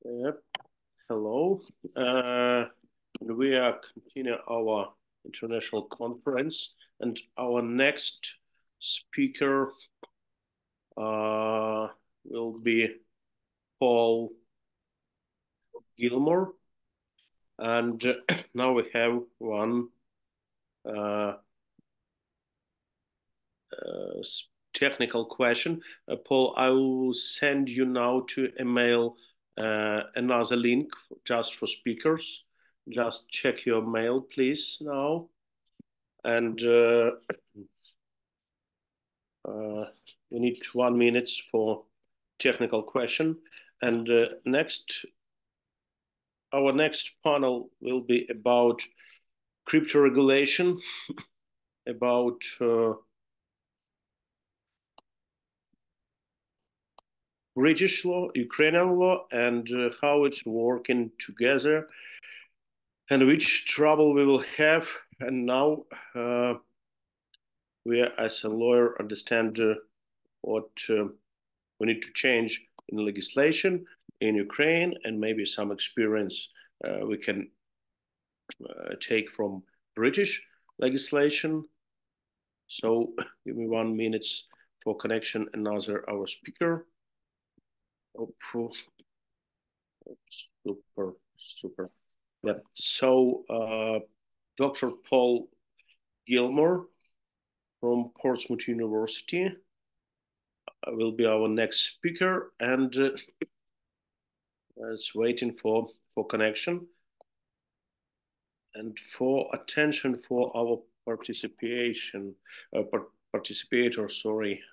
Yep. Hello. We are continuing our international conference, and our next speaker will be Paul Gilmore. And now we have one technical question. Paul, I will send you now to email another link just for speakers. Just check your mail, please, now. And we need 1 minute for technical question. And our next panel will be about criptoregulation, about British law, Ukrainian law, and how it's working together, and which trouble we will have. And now we, as a lawyer, understand what we need to change in legislation in Ukraine, and maybe some experience we can take from British legislation. So give me 1 minute for connection. Another our speaker. Oh, super. Yeah. So Dr. Paul Gilmore from Portsmouth University will be our next speaker, and is waiting for connection and for attention for our participator. Sorry.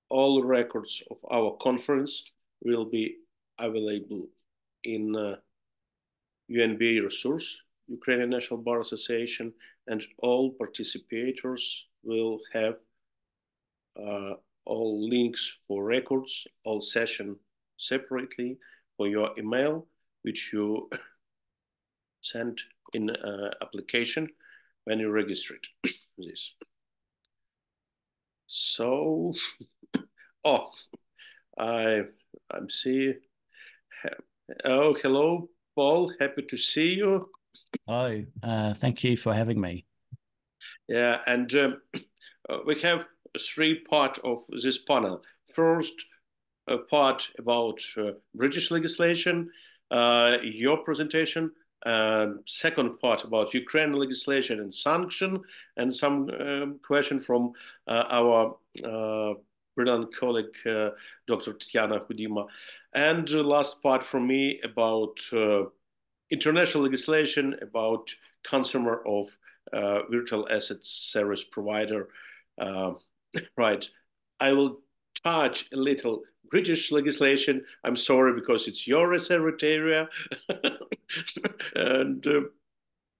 All records of our conference will be available in UNBA resource, Ukrainian National Bar Association, and all participators will have all links for records, all session separately for your email, which you send in application when you register this. So, I'm seeing. Oh, hello, Paul. Happy to see you. Oh, thank you for having me. Yeah, and we have 3 parts of this panel. First, a part about British legislation, your presentation. Second part about Ukrainian legislation and sanction, and some question from our brilliant colleague, Dr. Tatiana Hudima. And the last part from me about international legislation, about consumer of virtual asset service provider. Right. I will touch a little British legislation. I'm sorry, because it's your reserved area. And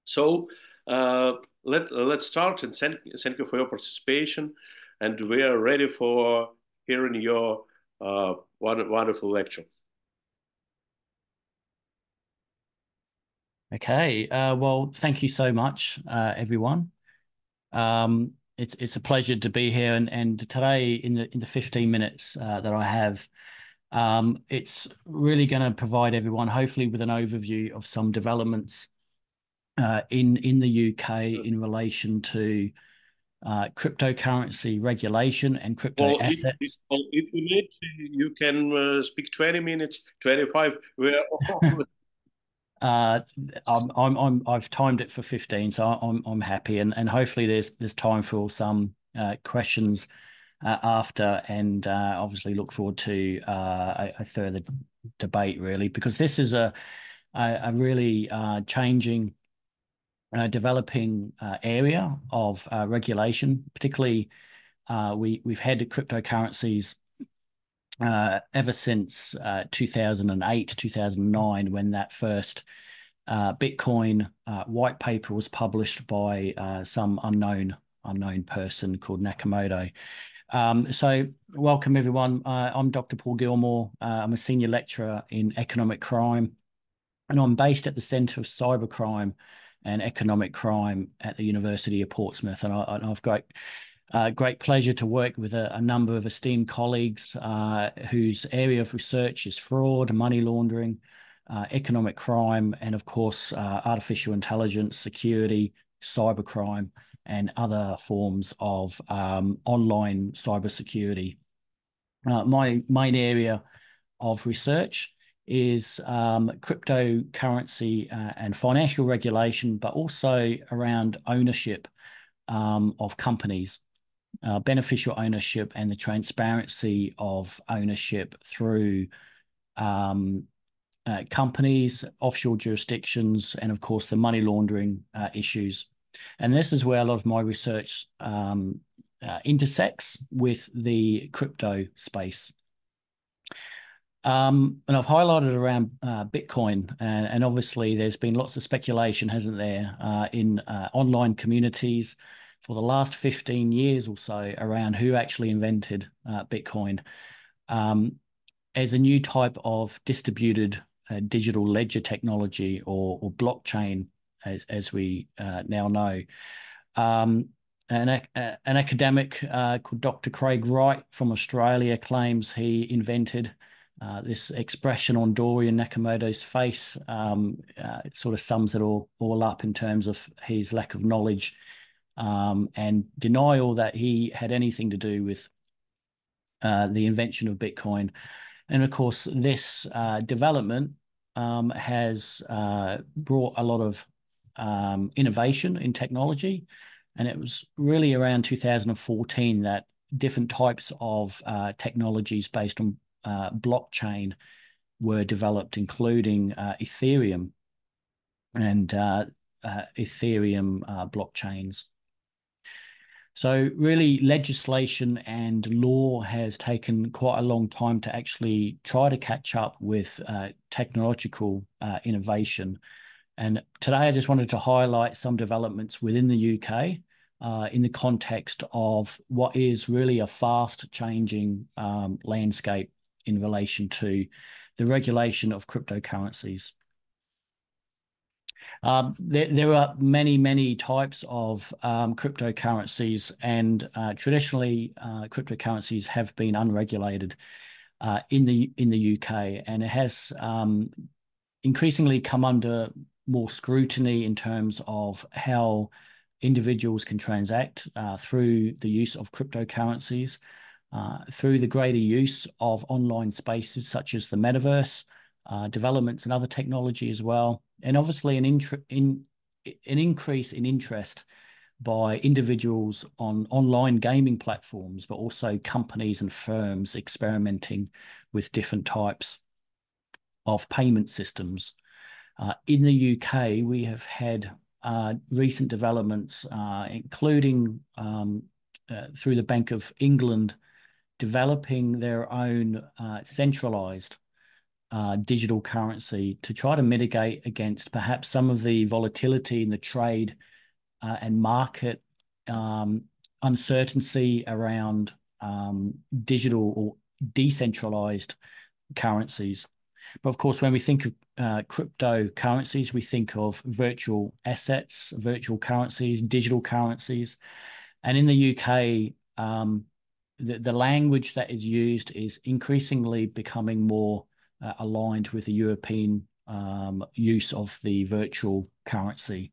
so let's start, and thank you for your participation. And we are ready for hearing your wonderful lecture. Okay. Well, thank you so much, everyone. It's a pleasure to be here, and today in the 15 minutes that I have, it's really going to provide everyone hopefully with an overview of some developments in the UK in relation to cryptocurrency regulation and crypto assets. If you need, you can speak 20 minutes, 25. I've timed it for 15, so I'm happy, and hopefully there's time for some questions after, and obviously look forward to a further debate, really, because this is a really changing, developing area of regulation. Particularly, we've had cryptocurrencies ever since 2008, 2009, when that first Bitcoin white paper was published by some unknown person called Nakamoto. So welcome, everyone. I'm Dr. Paul Gilmore. I'm a senior lecturer in economic crime, and I'm based at the Centre of Cybercrime and Economic Crime at the University of Portsmouth. And I've got Great pleasure to work with a number of esteemed colleagues whose area of research is fraud, money laundering, economic crime, and of course, artificial intelligence, security, cybercrime, and other forms of online cybersecurity. My main area of research is cryptocurrency and financial regulation, but also around ownership of companies, beneficial ownership, and the transparency of ownership through companies, offshore jurisdictions, and of course the money laundering issues. And this is where a lot of my research intersects with the crypto space. And I've highlighted around Bitcoin, and obviously there's been lots of speculation, hasn't there, in online communities for the last 15 years or so around who actually invented Bitcoin as a new type of distributed digital ledger technology or blockchain, as we now know. An academic called Dr. Craig Wright from Australia claims he invented this expression on Dorian Nakamoto's face. It sort of sums it all up in terms of his lack of knowledge and denial that he had anything to do with the invention of Bitcoin. And of course, this development has brought a lot of innovation in technology. And it was really around 2014 that different types of technologies based on blockchain were developed, including Ethereum and Ethereum blockchains. So really, legislation and law has taken quite a long time to actually try to catch up with technological innovation. And today I just wanted to highlight some developments within the UK in the context of what is really a fast-changing landscape in relation to the regulation of cryptocurrencies. There are many types of cryptocurrencies, and traditionally cryptocurrencies have been unregulated in the UK, and it has increasingly come under more scrutiny in terms of how individuals can transact through the use of cryptocurrencies, through the greater use of online spaces such as the metaverse, developments in other technology as well, and obviously an increase in interest by individuals on online gaming platforms, but also companies and firms experimenting with different types of payment systems. In the UK, we have had recent developments, including through the Bank of England developing their own centralized digital currency to try to mitigate against perhaps some of the volatility in the trade and market uncertainty around digital or decentralized currencies. But of course, when we think of cryptocurrencies, we think of virtual assets, virtual currencies, digital currencies. And in the UK, the language that is used is increasingly becoming more aligned with the European use of the virtual currency.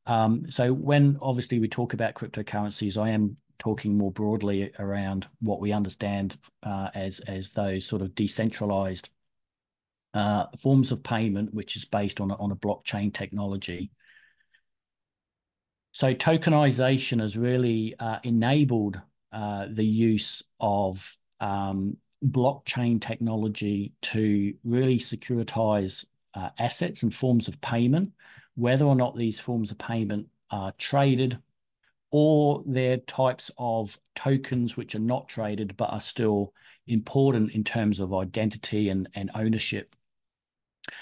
So when obviously we talk about cryptocurrencies, I am talking more broadly around what we understand as those sort of decentralized forms of payment, which is based on a blockchain technology. So tokenization has really enabled the use of blockchain technology to really securitize assets and forms of payment, whether or not these forms of payment are traded or they're types of tokens which are not traded but are still important in terms of identity and ownership.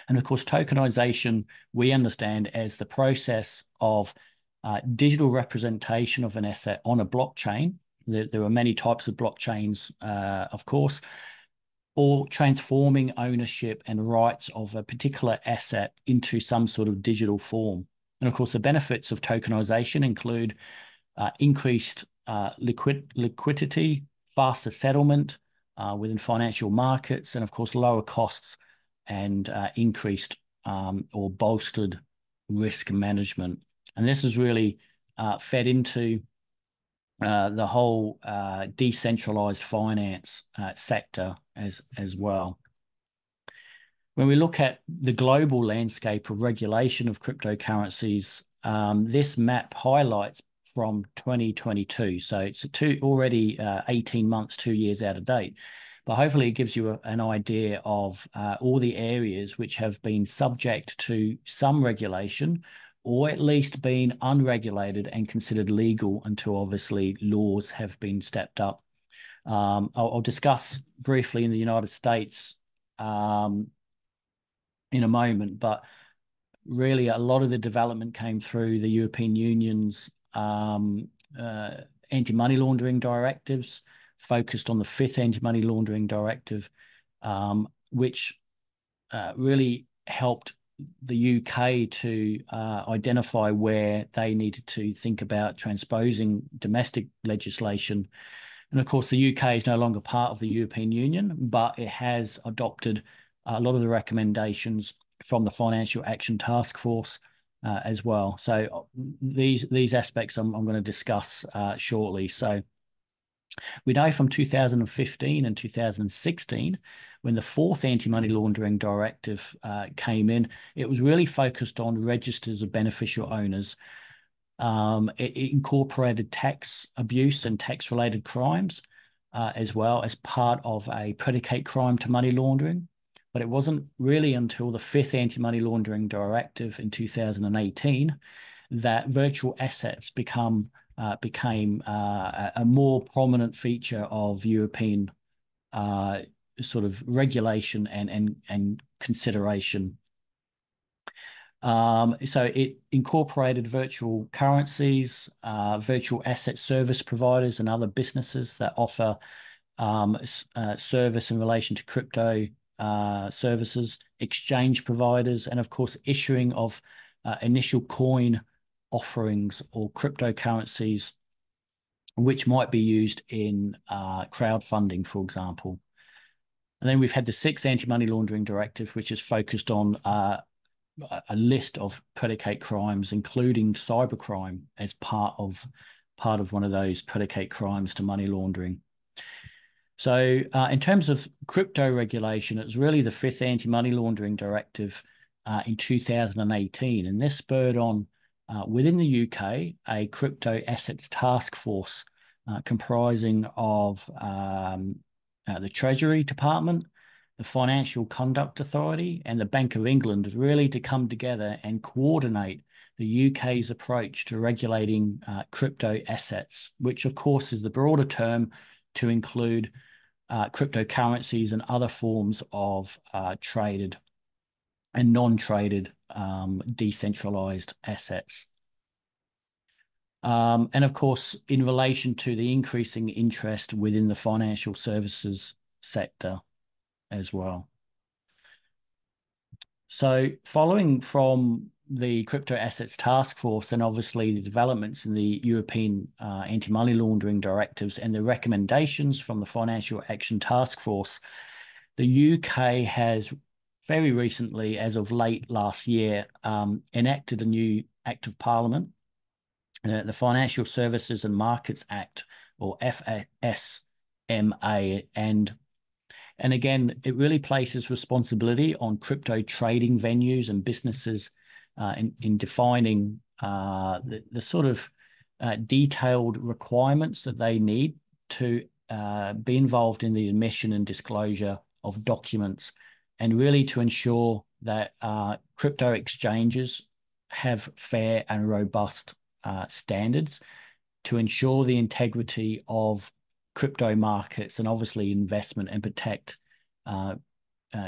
And of course, tokenization, we understand as the process of digital representation of an asset on a blockchain. There are many types of blockchains, of course, or transforming ownership and rights of a particular asset into some sort of digital form. And of course, the benefits of tokenization include increased liquidity, faster settlement within financial markets, and of course lower costs and increased or bolstered risk management. And this has really fed into the whole decentralized finance sector as well. When we look at the global landscape of regulation of cryptocurrencies, this map highlights from 2022. So it's already 18 months, 2 years out of date. But hopefully it gives you an idea of all the areas which have been subject to some regulation, or at least been unregulated and considered legal until obviously laws have been stepped up. I'll discuss briefly in the United States in a moment, but really a lot of the development came through the European Union's anti-money laundering directives, focused on the 5th anti-money laundering directive, which really helped the UK to identify where they needed to think about transposing domestic legislation. And of course, the UK is no longer part of the European Union, but it has adopted a lot of the recommendations from the Financial Action Task Force as well. So these aspects I'm going to discuss shortly. So we know from 2015 and 2016, when the 4th anti-money laundering directive came in, it was really focused on registers of beneficial owners. It incorporated tax abuse and tax-related crimes as well as part of a predicate crime to money laundering. But it wasn't really until the 5th anti-money laundering directive in 2018 that virtual assets became a more prominent feature of European sort of regulation and consideration. So it incorporated virtual currencies, virtual asset service providers and other businesses that offer service in relation to crypto services, exchange providers, and of course issuing of initial coin offerings or cryptocurrencies which might be used in crowdfunding, for example. And then we've had the 6th anti-money laundering directive, which is focused on a list of predicate crimes, including cybercrime as part of one of those predicate crimes to money laundering. So in terms of crypto regulation, it was really the 5th anti-money laundering directive in 2018. And this spurred on, within the UK, a crypto assets task force comprising of the Treasury Department, the Financial Conduct Authority, and the Bank of England, really to come together and coordinate the UK's approach to regulating crypto assets, which of course is the broader term to include cryptocurrencies and other forms of traded and non-traded decentralized assets. And of course, in relation to the increasing interest within the financial services sector as well. So following from the Crypto Assets Task Force and obviously the developments in the European anti-money laundering directives and the recommendations from the Financial Action Task Force, the UK has very recently, as of late last year, enacted a new Act of Parliament, the Financial Services and Markets Act, or FSMA, and again, it really places responsibility on crypto trading venues and businesses in defining the sort of detailed requirements that they need to be involved in the admission and disclosure of documents, and really to ensure that crypto exchanges have fair and robust standards to ensure the integrity of crypto markets and obviously investment, and protect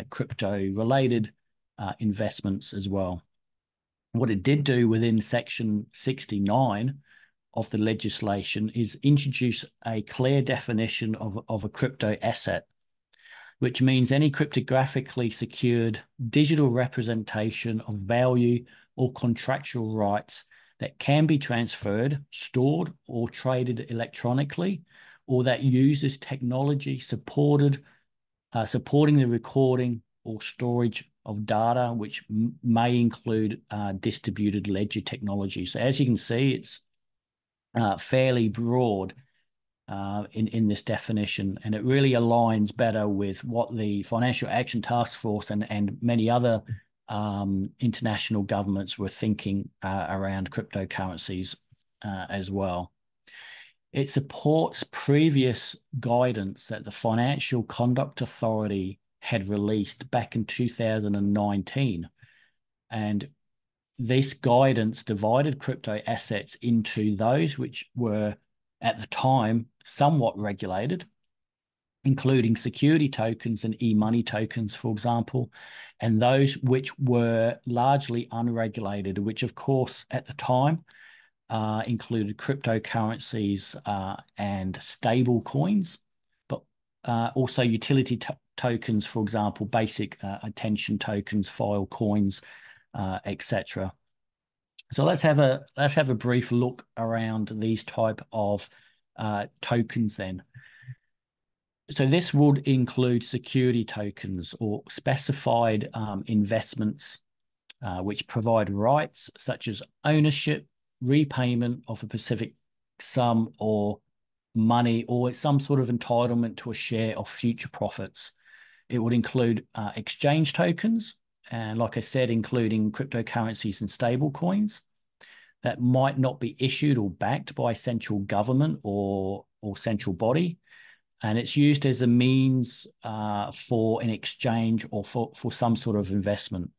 crypto-related investments as well. What it did do within Section 69 of the legislation is introduce a clear definition of a crypto asset, which means any cryptographically secured digital representation of value or contractual rights that can be transferred, stored, or traded electronically, or that uses technology supporting the recording or storage of data, which may include distributed ledger technology. So as you can see, it's fairly broad in this definition, and it really aligns better with what the Financial Action Task Force and many other international governments were thinking around cryptocurrencies as well. It supports previous guidance that the Financial Conduct Authority had released back in 2019. And this guidance divided crypto assets into those which were, at the time, somewhat regulated, including security tokens and e-money tokens, for example, and those which were largely unregulated, which, of course, at the time, included cryptocurrencies and stable coins, but also utility tokens, for example, basic attention tokens, file coins, etc. So let's have a brief look around these type of tokens then. So this would include security tokens or specified investments which provide rights such as ownership, repayment of a specific sum or money, or some sort of entitlement to a share of future profits. It would include exchange tokens, and like I said, including cryptocurrencies and stable coins that might not be issued or backed by a central government or central body. And it's used as a means for an exchange or for some sort of investment.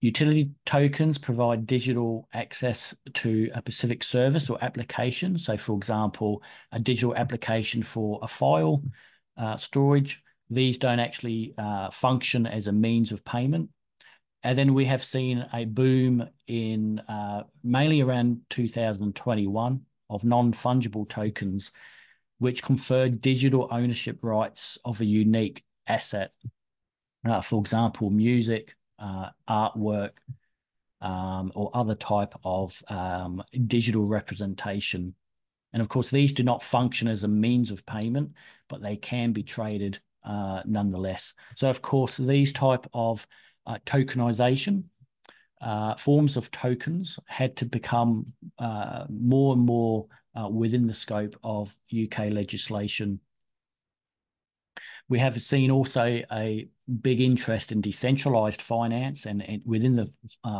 Utility tokens provide digital access to a specific service or application. So, for example, a digital application for a file storage. These don't actually function as a means of payment. And then we have seen a boom in mainly around 2021 of non-fungible tokens, which conferred digital ownership rights of a unique asset. For example, music, artwork, or other type of digital representation. And of course, these do not function as a means of payment, but they can be traded nonetheless. So of course, these type of tokenization, forms of tokens had to become more and more within the scope of UK legislation. We have seen also a big interest in decentralized finance and within the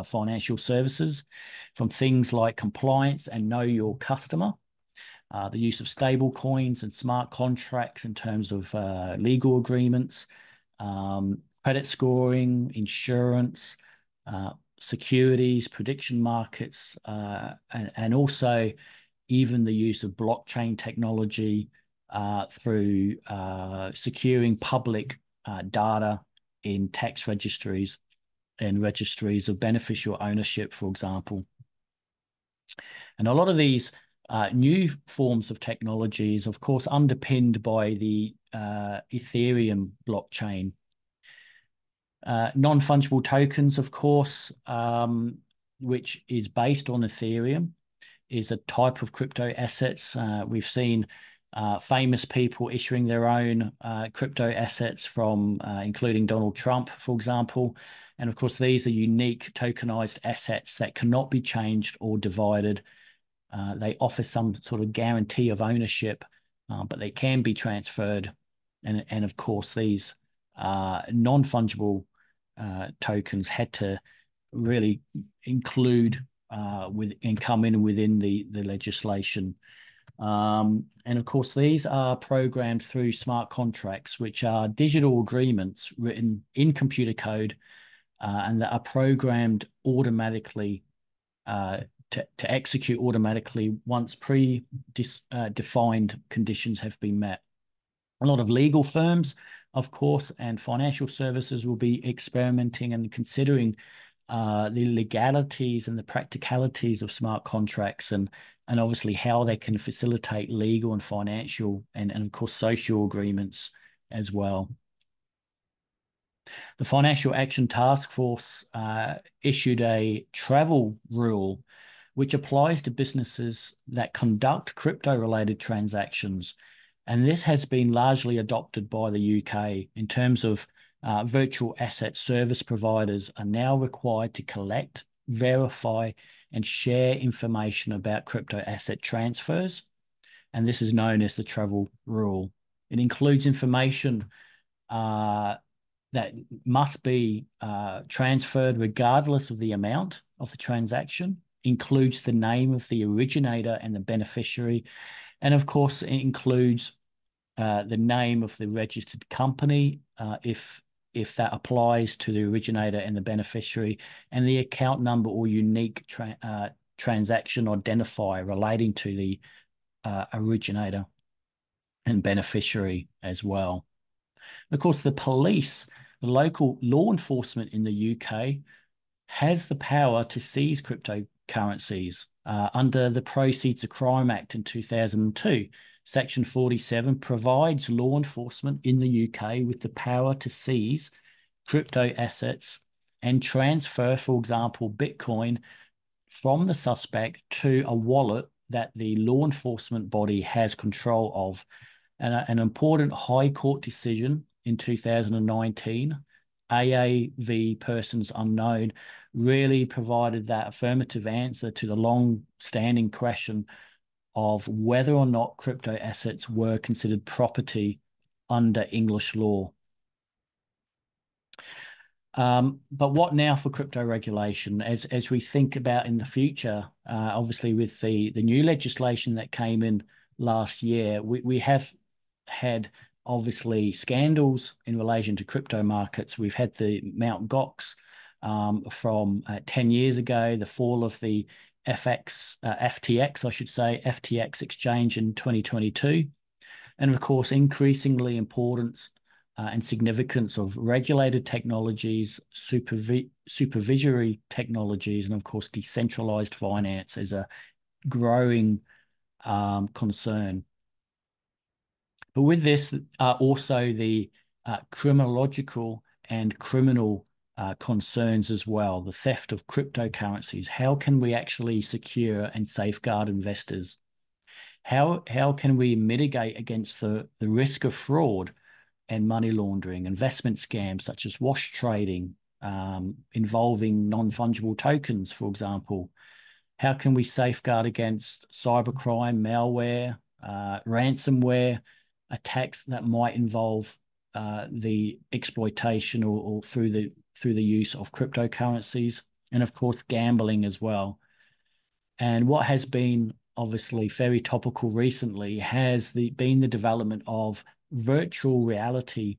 financial services, from things like compliance and know your customer, the use of stable coins and smart contracts in terms of legal agreements, credit scoring, insurance, securities, prediction markets, and also even the use of blockchain technology through securing public data in tax registries and registries of beneficial ownership, for example. And a lot of these new forms of technology is, of course, underpinned by the Ethereum blockchain. Non-fungible tokens, of course, which is based on Ethereum, is a type of crypto assets. We've seen famous people issuing their own crypto assets from including Donald Trump, for example. And of course, these are unique tokenized assets that cannot be changed or divided. They offer some sort of guarantee of ownership, but they can be transferred. And of course, these non-fungible tokens had to really include and come in within the legislation. And of course, these are programmed through smart contracts, which are digital agreements written in computer code and that are programmed automatically to execute automatically once defined conditions have been met. A lot of legal firms, of course, and financial services will be experimenting and considering the legalities and the practicalities of smart contracts and obviously how they can facilitate legal and financial and of course social agreements as well. The Financial Action Task Force issued a travel rule which applies to businesses that conduct crypto-related transactions. And this has been largely adopted by the UK in terms of virtual asset service providers are now required to collect, verify, and share information about crypto asset transfers. And this is known as the travel rule. It includes information that must be transferred regardless of the amount of the transaction, includes the name of the originator and the beneficiary, and of course it includes the name of the registered company if that applies to the originator and the beneficiary, and the account number or unique transaction identifier relating to the originator and beneficiary as well. Of course, the police, the local law enforcement in the UK, has the power to seize cryptocurrencies under the Proceeds of Crime Act in 2002. Section 47 provides law enforcement in the UK with the power to seize crypto assets and transfer, for example, Bitcoin from the suspect to a wallet that the law enforcement body has control of. And an important High Court decision in 2019, AA v. Persons Unknown, really provided that affirmative answer to the long-standing question of whether or not crypto assets were considered property under English law. But what now for crypto regulation? As we think about in the future, obviously with the new legislation that came in last year, we have had obviously scandals in relation to crypto markets. We've had the Mt. Gox from 10 years ago, the fall of the FTX, I should say, FTX exchange in 2022. And of course, increasingly importance and significance of regulated technologies, supervisory technologies, and of course, decentralized finance is a growing concern. But with this, also the criminological and criminal concerns as well, the theft of cryptocurrencies. How can we actually secure and safeguard investors? How can we mitigate against the risk of fraud and money laundering, investment scams such as wash trading, involving non-fungible tokens, for example? How can we safeguard against cybercrime, malware, ransomware, attacks that might involve the exploitation or through the use of cryptocurrencies, and of course gambling as well. And what has been obviously very topical recently has been the development of virtual reality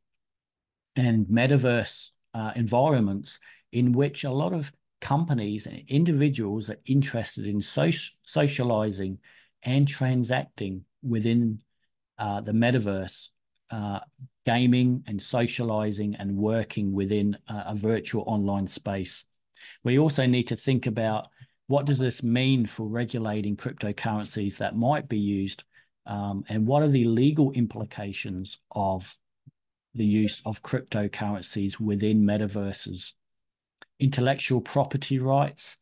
and metaverse environments in which a lot of companies and individuals are interested in socializing and transacting within the metaverse, gaming and socializing and working within a virtual online space. We also need to think about what does this mean for regulating cryptocurrencies that might be used, and what are the legal implications of the use of cryptocurrencies within metaverses. Intellectual property rights,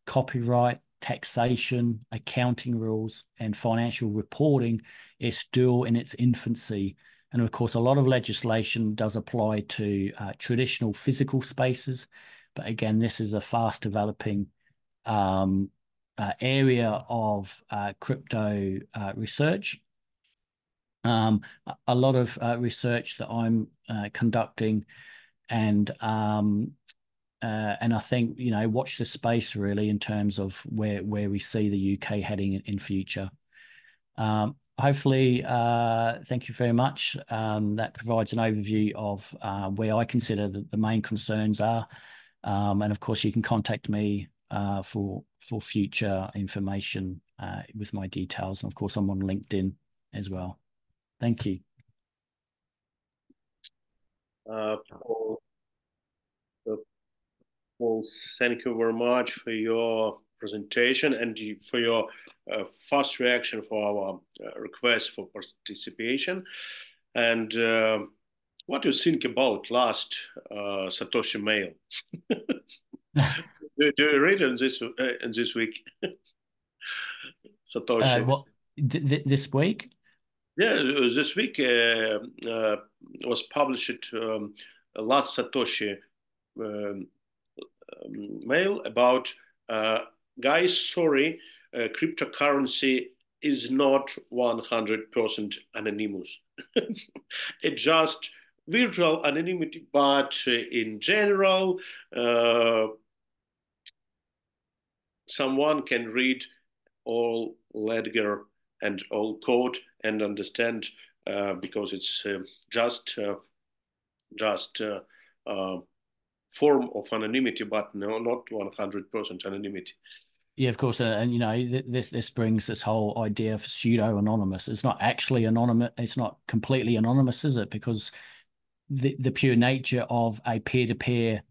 copyright, taxation, accounting rules, and financial reporting is still in its infancy. And of course, a lot of legislation does apply to traditional physical spaces. But again, this is a fast developing area of crypto research. A lot of research that I'm conducting, and I think, you know, watch the space really in terms of where we see the UK heading in future. Hopefully, thank you very much. That provides an overview of where I consider the main concerns are. And of course, you can contact me for future information with my details. And of course, I'm on LinkedIn as well. Thank you. Paul, thank you very much for your presentation and for your fast reaction for our request for participation. And what do you think about last Satoshi mail? Do you read it in this week? Satoshi. What this week? Yeah, this week was published last Satoshi mail about guys, sorry, cryptocurrency is not 100% anonymous. It's just virtual anonymity, but in general, someone can read all ledger and all code and understand because it's just form of anonymity, but no, not 100% anonymity. Yeah, of course, and you know this brings this whole idea of pseudo anonymous. It's not actually anonymous. It's not completely anonymous, is it? Because the pure nature of a peer-to-peer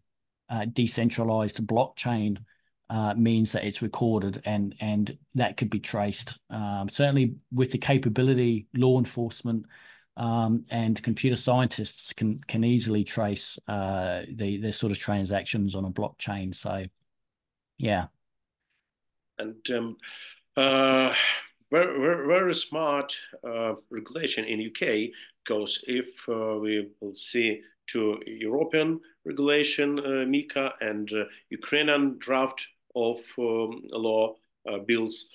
decentralized blockchain means that it's recorded and that could be traced. Certainly, with the capability, law enforcement and computer scientists can easily trace the sort of transactions on a blockchain. So, yeah. And very smart regulation in UK, because if we will see to European regulation, MiCA, and Ukrainian draft of law bills,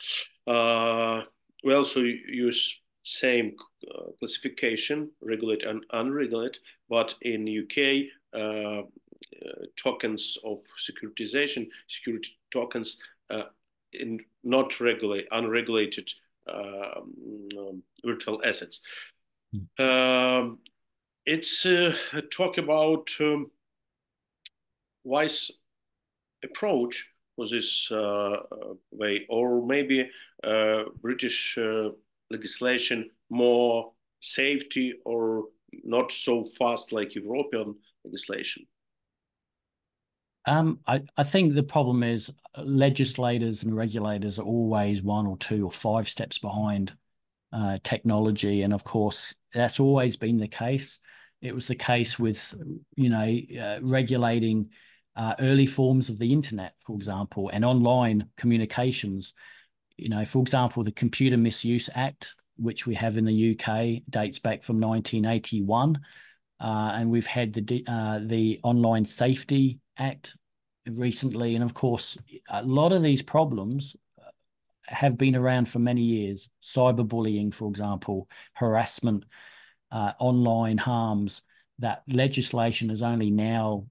we also use same classification, regulate and unregulate, but in UK, tokens of securitization, security tokens, in not unregulated virtual assets. It's talk about wise approach for this way, or maybe British legislation more safety or not so fast like European legislation. I think the problem is legislators and regulators are always 1 or 2 or 5 steps behind technology, and of course that's always been the case. It was the case with regulating early forms of the internet, for example, and online communications. For example, the Computer Misuse Act, which we have in the UK, dates back from 1981, and we've had the Online Safety Act recently, and of course a lot of these problems have been around for many years. Cyberbullying, for example, harassment, online harms, that legislation is only now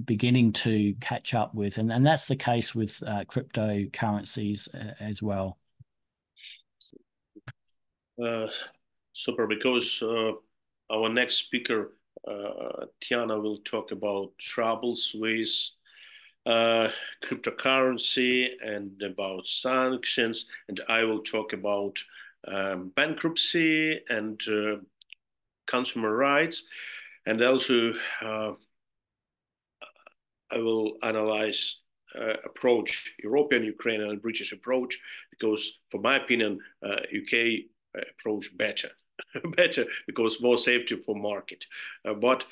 beginning to catch up with, and that's the case with cryptocurrencies as well. Super, because our next speaker, Tiana, will talk about troubles with cryptocurrency and about sanctions, and I will talk about bankruptcy and consumer rights, and also I will analyze approach, European, Ukrainian, and British approach, because for my opinion, UK approach better. Better because more safety for market. But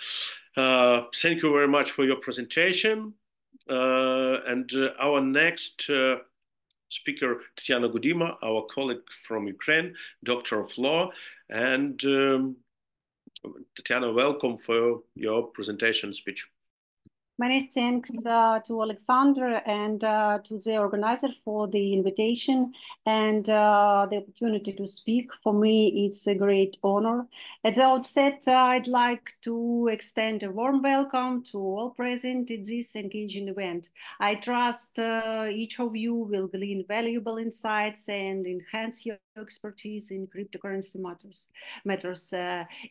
thank you very much for your presentation. And our next speaker, Tatiana Gudima, our colleague from Ukraine, Doctor of Law. And Tatiana, welcome for your presentation speech. Many thanks to Alexander and to the organizer for the invitation and the opportunity to speak. For me, it's a great honor. At the outset, I'd like to extend a warm welcome to all present at this engaging event. I trust each of you will glean valuable insights and enhance your expertise in cryptocurrency matters.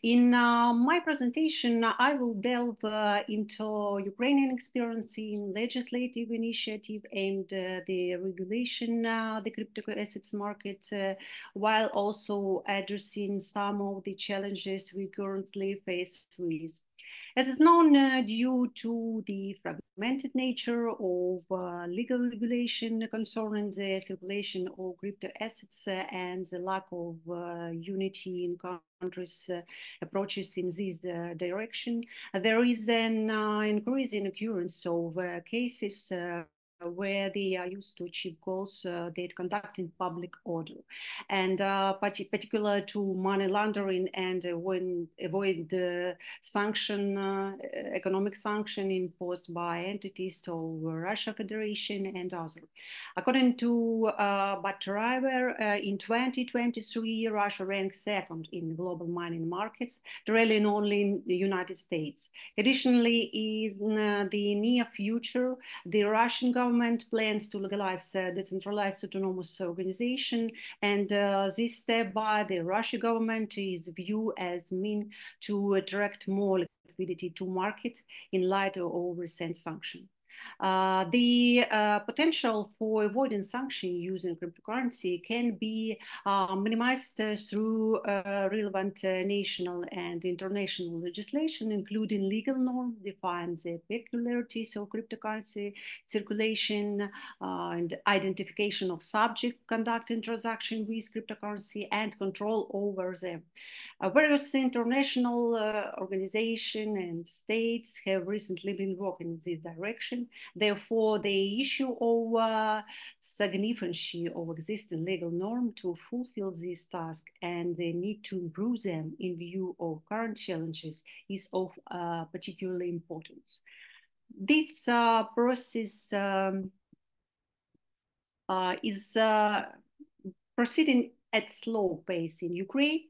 In my presentation, I will delve into Ukrainian experience in legislative initiative and the regulation, the crypto assets market, while also addressing some of the challenges we currently face with. As is known, due to the fragmented nature of legal regulation concerning the circulation of crypto assets and the lack of unity in countries' approaches in this direction, there is an increasing occurrence of cases where they are used to achieve goals that conduct in public order, and particular to money laundering and avoid the economic sanction imposed by entities of Russia Federation and others. According to Bud Driver, in 2023, Russia ranked second in global mining markets, trailing only in the United States. Additionally, in the near future, the Russian government plans to legalize decentralized autonomous organization, and this step by the Russian government is viewed as mean to attract more liquidity to market in light of recent sanctions. The potential for avoiding sanction using cryptocurrency can be minimized through relevant national and international legislation, including legal norms define the peculiarities of cryptocurrency circulation and identification of subject conducting transaction with cryptocurrency and control over them. Various international organizations and states have recently been working in this direction. Therefore, the issue of significancy of existing legal norms to fulfill this task and the need to improve them in view of current challenges is of particular importance. This process is proceeding at slow pace in Ukraine.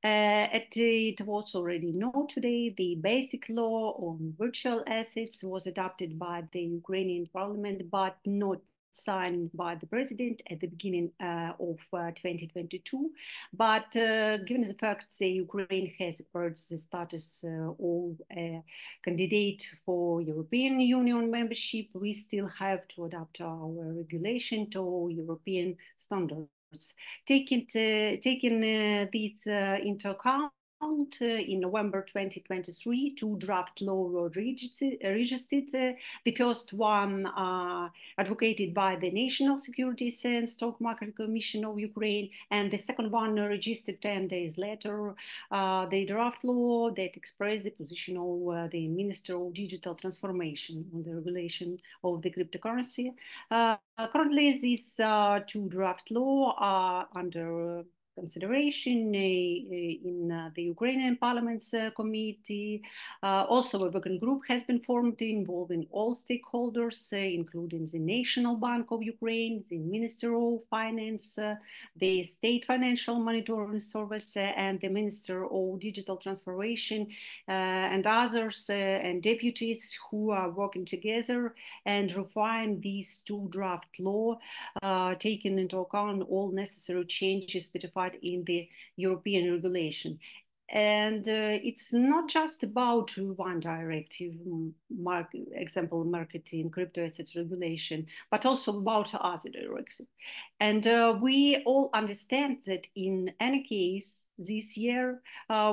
It was already known today, the basic law on virtual assets was adopted by the Ukrainian parliament, but not signed by the president at the beginning of 2022. But given the fact that Ukraine has acquired the status of a candidate for European Union membership, we still have to adapt our regulation to European standards. Taking this into account, in November 2023, two draft laws were registered. The first one advocated by the National Securities and Stock Market Commission of Ukraine, and the second one registered 10 days later. The draft law that expressed the position of the Minister of Digital Transformation on the regulation of the cryptocurrency. Currently, these two draft laws are under consideration in the Ukrainian Parliament's committee. Also, a working group has been formed involving all stakeholders, including the National Bank of Ukraine, the Minister of Finance, the State Financial Monitoring Service, and the Minister of Digital Transformation, and others, and deputies who are working together and refine these two draft laws, taking into account all necessary changes specified in the European regulation. And it's not just about one directive, example, marketing, crypto assets regulation, but also about other directives. And we all understand that in any case, this year,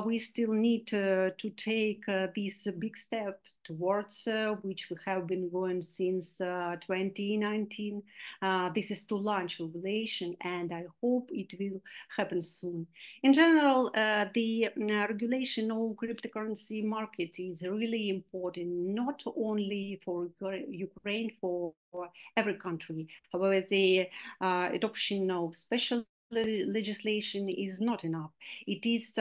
we still need to take this big step towards which we have been going since 2019. This is to launch regulation, and I hope it will happen soon. In general, the regulation of cryptocurrency market is really important, not only for Ukraine, for every country. However, the adoption of special legislation is not enough. It is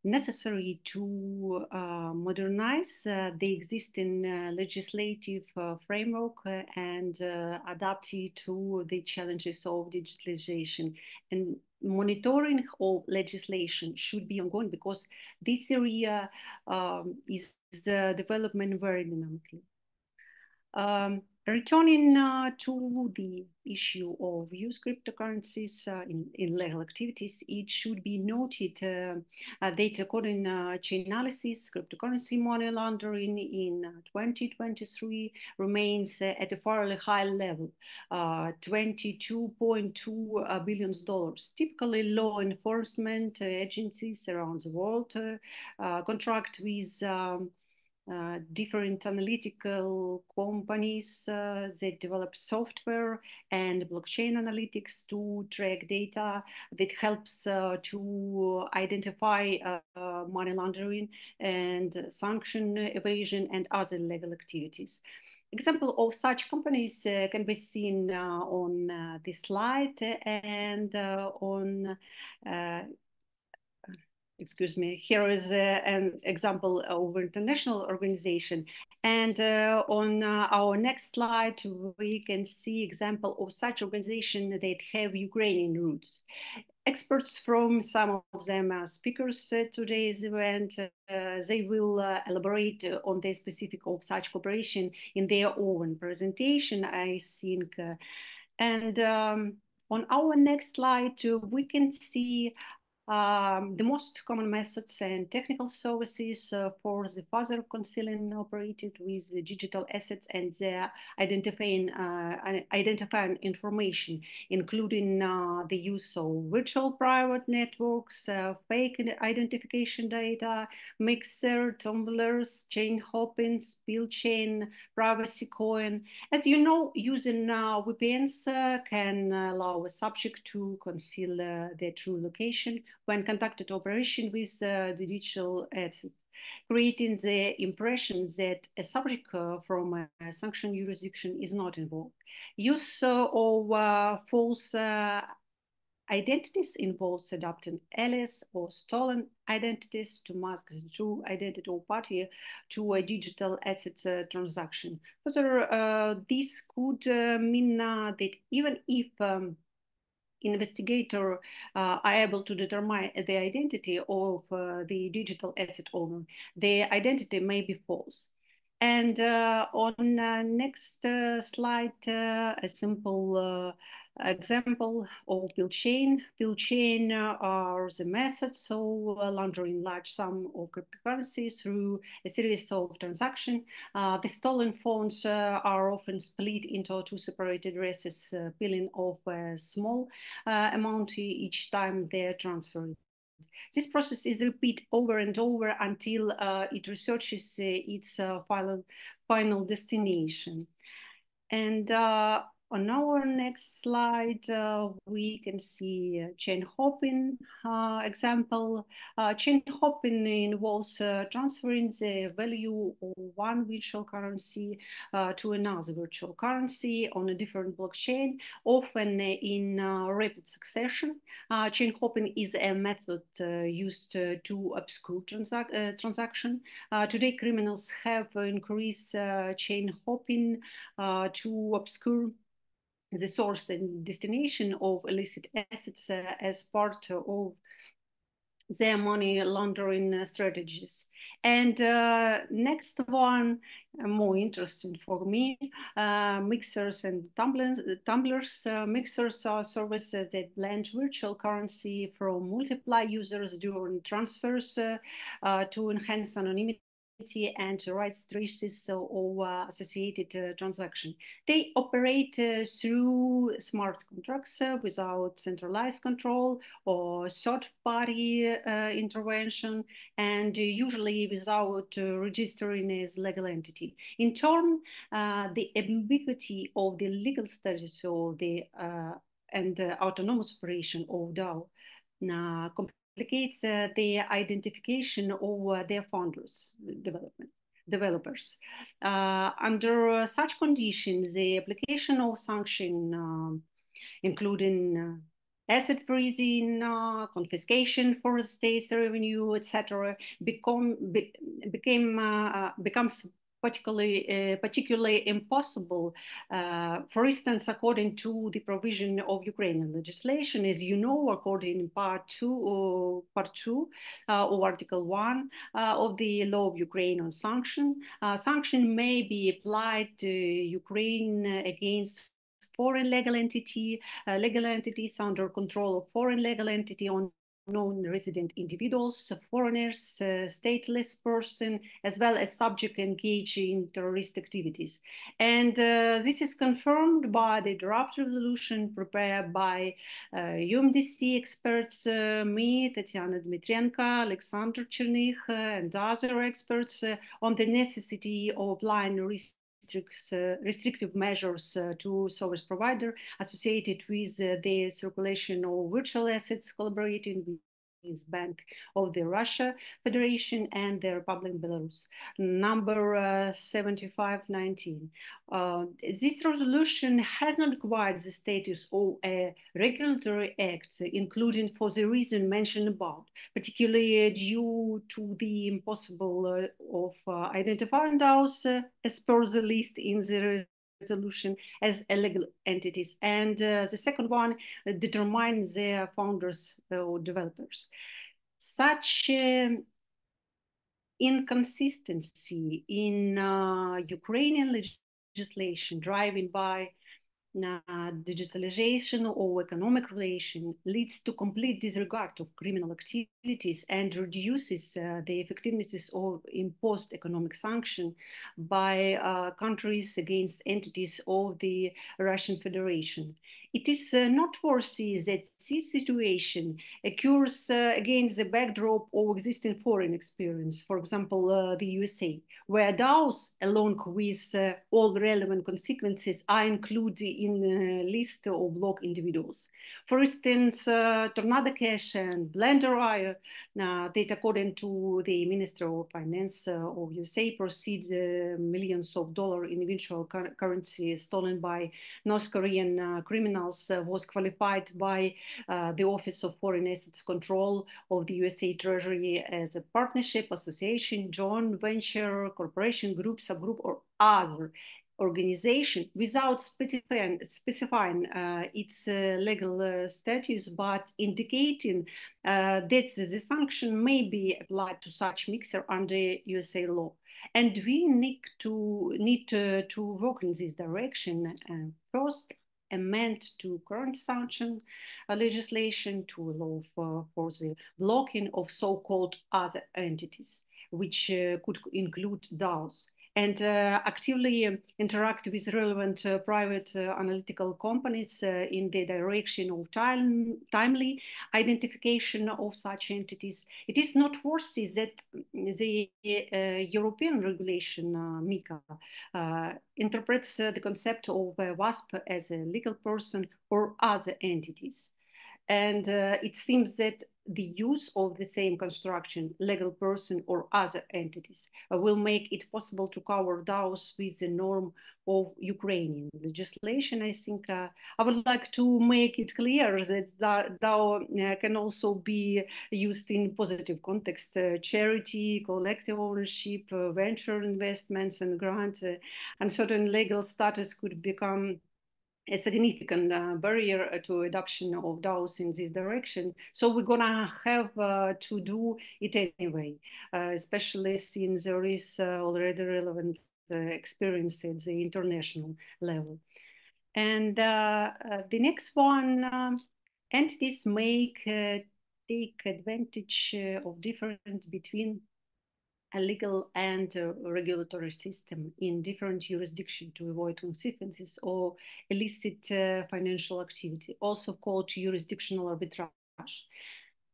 necessary to modernize the existing legislative framework and adapt it to the challenges of digitalization. And monitoring of legislation should be ongoing because this area is developing very dynamically. Returning to the issue of use cryptocurrencies in legal activities, it should be noted that according to analysis, cryptocurrency money laundering in 2023 remains at a fairly high level, $22.2 billion. Typically, law enforcement agencies around the world contract with different analytical companies that develop software and blockchain analytics to track data that helps to identify money laundering and sanction evasion and other legal activities. Example of such companies can be seen on this slide and on excuse me, here is an example of international organization. And on our next slide, we can see example of such organization that have Ukrainian roots. Experts from some of them are speakers at today's event. They will elaborate on the specific of such cooperation in their own presentation, I think. And on our next slide, we can see the most common methods and technical services for the further concealing operated with digital assets and their identifying information, including the use of virtual private networks, fake identification data, mixer, tumblers, chain hopping, spill chain, privacy coin. As you know, using VPNs can allow a subject to conceal their true location when conducted operation with the digital asset, creating the impression that a subject from a sanctioned jurisdiction is not involved. Use of false identities involves adopting alias or stolen identities to mask the true identity of party to a digital assets transaction. Further, this could mean that even if investigators are able to determine the identity of the digital asset owner, the identity may be false. And on next slide, a simple example of bill chain. Bill chain are the methods of laundering large sum of cryptocurrency through a series of transactions. The stolen funds are often split into two separate addresses, billing of a small amount each time they're transferred. This process is repeated over and over until it researches its final destination. And on our next slide, we can see chain hopping example. Chain hopping involves transferring the value of one virtual currency to another virtual currency on a different blockchain, often in rapid succession. Chain hopping is a method used to obscure transaction. Today, criminals have increased chain hopping to obscure the source and destination of illicit assets as part of their money laundering strategies. And next one, more interesting for me, mixers and tumblers. Mixers are services that blend virtual currency from multiple users during transfers to enhance anonymity and to write traces of associated transaction. They operate through smart contracts without centralized control or third-party intervention, and usually without registering as legal entity. In turn, the ambiguity of the legal status of the and autonomous operation of DAO complicates the identification of their founders, developers. Under such conditions, the application of sanction, including asset freezing, confiscation for the state's revenue, etc., becomes particularly impossible. For instance, according to the provision of Ukrainian legislation, as you know, according to part two of Article 1 of the law of Ukraine on sanction, sanction may be applied to Ukraine against foreign legal entities under control of foreign legal entity on non-resident individuals, foreigners, stateless person, as well as subject engaged in terrorist activities. And this is confirmed by the draft resolution prepared by UMDC experts, me, Tatiana Dmitrienko, Alexander Chernych, and other experts on the necessity of applying restrictive measures to service provider associated with the circulation of virtual assets collaborating with Bank of the Russia Federation and the Republic of Belarus, number 7519. This resolution has not acquired the status of a regulatory act, including for the reason mentioned above, particularly due to the impossible of identifying those as per the list in the resolution as legal entities, and the second one determines their founders or developers. Such inconsistency in Ukrainian legislation driven by digitalization or economic relation leads to complete disregard of criminal activities and reduces the effectiveness of imposed economic sanction by countries against entities of the Russian Federation. It is noteworthy that this situation occurs against the backdrop of existing foreign experience, for example, the USA, where DAOs, along with all relevant consequences, are included in the list of block individuals. For instance, Tornado Cash and Blender, that according to the Minister of Finance of USA proceed millions of dollars in virtual currency stolen by North Korean criminals was qualified by the Office of Foreign Assets Control of the USA Treasury as a partnership, association, joint venture, corporation, group, subgroup, or other organization without specifying its legal status, but indicating that the sanction may be applied to such mixer under USA law. And we need to work in this direction. First, amend to current sanction legislation to allow for the blocking of so-called other entities, which could include DAOs, and actively interact with relevant private analytical companies in the direction of timely identification of such entities. It is noteworthy that the European regulation, MiCA, interprets the concept of WASP as a legal person or other entities. And it seems that the use of the same construction, legal person or other entities, will make it possible to cover DAOs with the norm of Ukrainian legislation. I think I would like to make it clear that DAO can also be used in positive context, charity, collective ownership, venture investments and grants, and certain legal status could become a significant barrier to adoption of DAOs in this direction. So we're gonna have to do it anyway, especially since there is already relevant experience at the international level. And the next one, entities take advantage of difference between a legal and regulatory system in different jurisdictions to avoid consequences or illicit financial activity, also called jurisdictional arbitrage.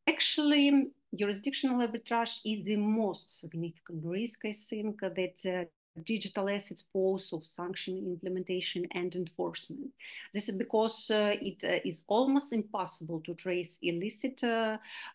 Actually, jurisdictional arbitrage is the most significant risk, I think, that digital assets pose of sanction implementation and enforcement. This is because it is almost impossible to trace illicit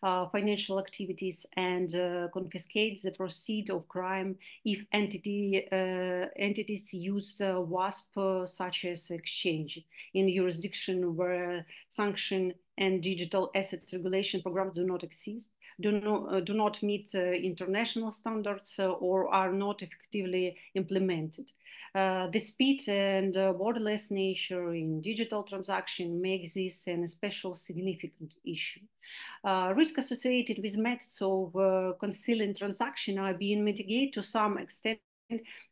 financial activities and confiscate the proceeds of crime if entities use WASP such as exchange in jurisdiction where sanction and digital assets regulation programs do not exist, do not meet international standards or are not effectively implemented. The speed and borderless nature in digital transaction makes this an especially significant issue. Risk associated with methods of concealing transaction are being mitigated to some extent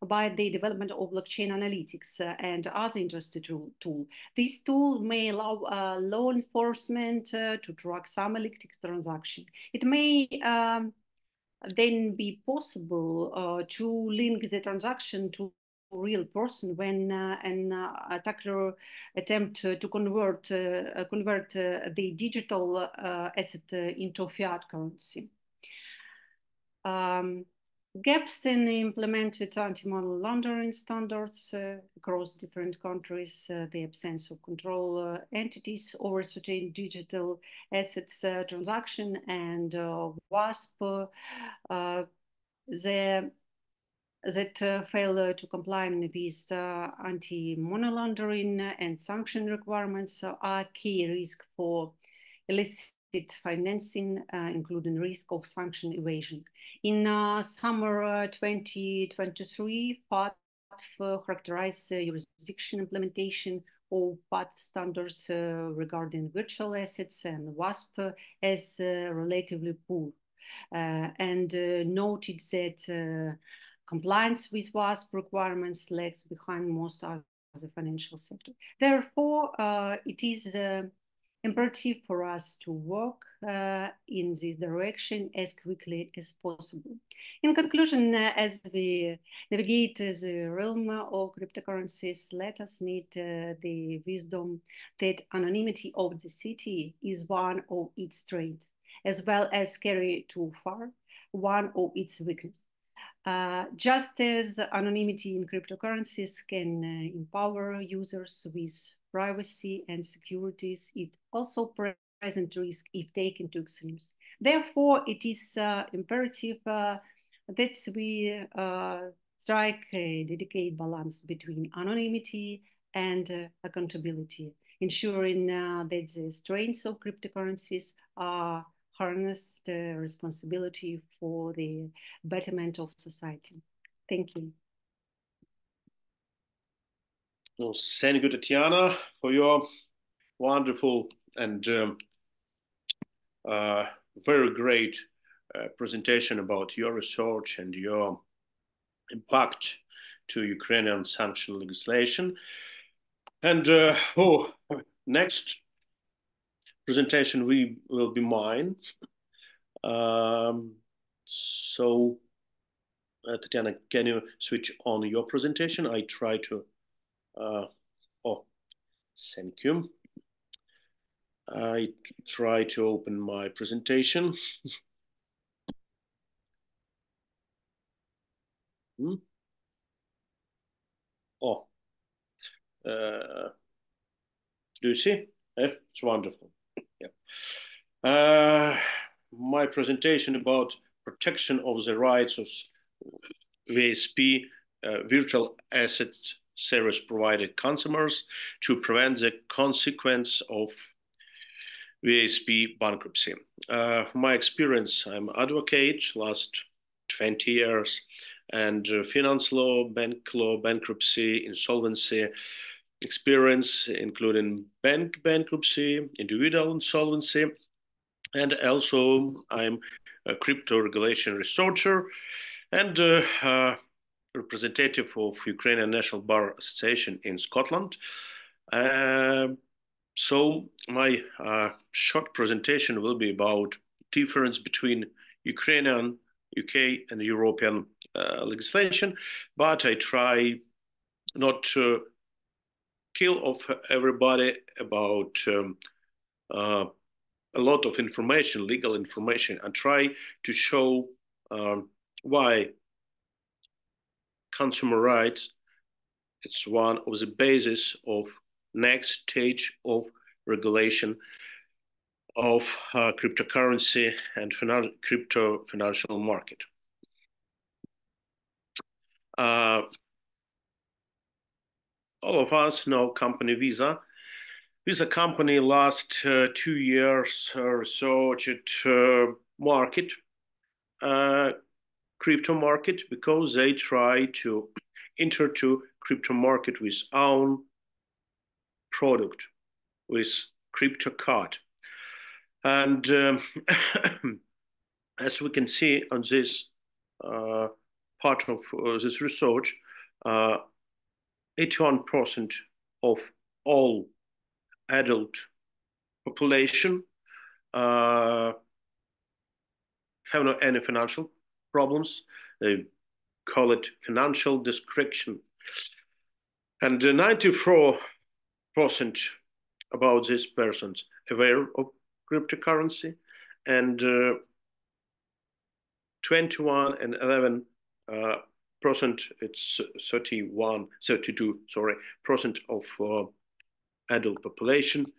by the development of blockchain analytics and other industry tools. This tool may allow law enforcement to track some illicit transaction. It may then be possible to link the transaction to a real person when an attacker attempt to convert the digital asset into fiat currency. gaps in the implemented anti-money laundering standards across different countries, the absence of control entities over certain digital assets transaction, and WASP that fail to comply with anti-money laundering and sanction requirements are key risk for illicit financing, including risk of sanction evasion. In summer 2023, FATF characterized jurisdiction implementation of FATF standards regarding virtual assets and WASP as relatively poor, and noted that compliance with WASP requirements lags behind most other financial sector. Therefore, it is imperative for us to work in this direction as quickly as possible. In conclusion, as we navigate the realm of cryptocurrencies, let us need the wisdom that anonymity of the city is one of its strengths, as well as carry too far one of its weaknesses. Just as anonymity in cryptocurrencies can empower users with privacy and securities, it also presents risk if taken to extremes. Therefore, it is imperative that we strike a dedicated balance between anonymity and accountability, ensuring that the strengths of cryptocurrencies are harnessed responsibility for the betterment of society. Thank you. Well, thank you, Tatiana, for your wonderful and very great presentation about your research and your impact to Ukrainian sanction legislation. And next presentation will be mine. So, Tatiana, can you switch on your presentation? I try to. Oh, thank you. I try to open my presentation. Oh, do you see? It's wonderful. Yeah. My presentation about protection of the rights of VSP, virtual asset service provider consumers, to prevent the consequence of VSP bankruptcy. My experience, I'm an advocate last 20 years, and finance law, bank law, bankruptcy, insolvency experience, including bank bankruptcy, individual insolvency, and also I'm a crypto regulation researcher and representative of Ukrainian National Bar Association in Scotland. So my short presentation will be about difference between Ukrainian, UK, and European legislation, but I try not to kill off everybody about a lot of information, legal information, and try to show why consumer rights, it's one of the basis of next stage of regulation of cryptocurrency and crypto financial market. All of us know company Visa. Visa company last 2 years researched market, crypto market, because they try to enter to crypto market with own product, with crypto card. And as we can see on this part of this research, 81% of all adult population have no any financial problems. They call it financial discretion. And 94% about these persons aware of cryptocurrency, and 21 and 11 it's 32% of adult population,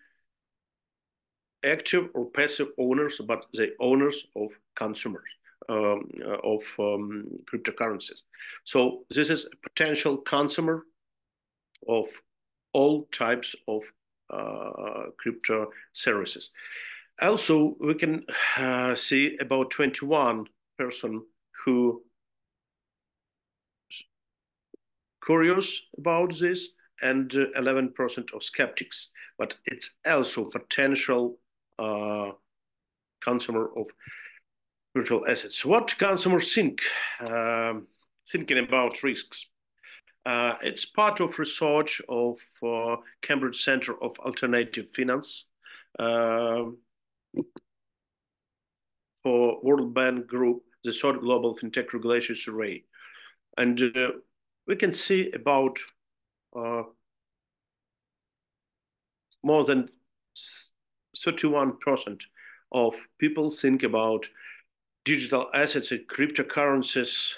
active or passive owners, but the owners of consumers of cryptocurrencies. So this is a potential consumer of all types of crypto services. Also, we can see about 21% who curious about this, and 11% of skeptics. But it's also potential consumer of virtual assets. What consumers think? Thinking about risks. It's part of research of Cambridge Center of Alternative Finance for World Bank Group, the third global fintech regulation survey. And we can see about more than 31% of people think about digital assets and cryptocurrencies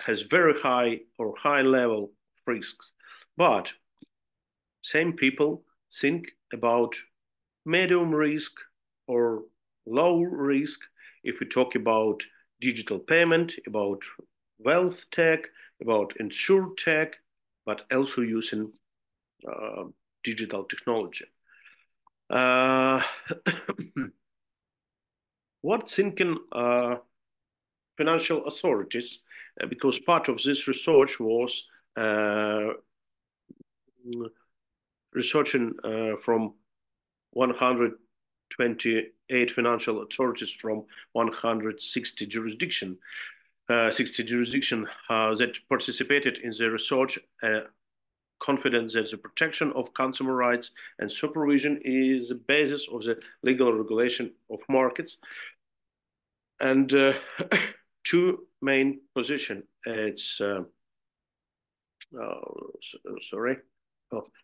has very high or high level of risks. But same people think about medium risk or low risk if we talk about digital payment, about wealth tech, about insure tech, but also using digital technology. What thinking financial authorities, because part of this research was researching from 128 financial authorities from 160 jurisdictions. 60 jurisdictions that participated in the research, confident that the protection of consumer rights and supervision is the basis of the legal regulation of markets. And two main positions. It's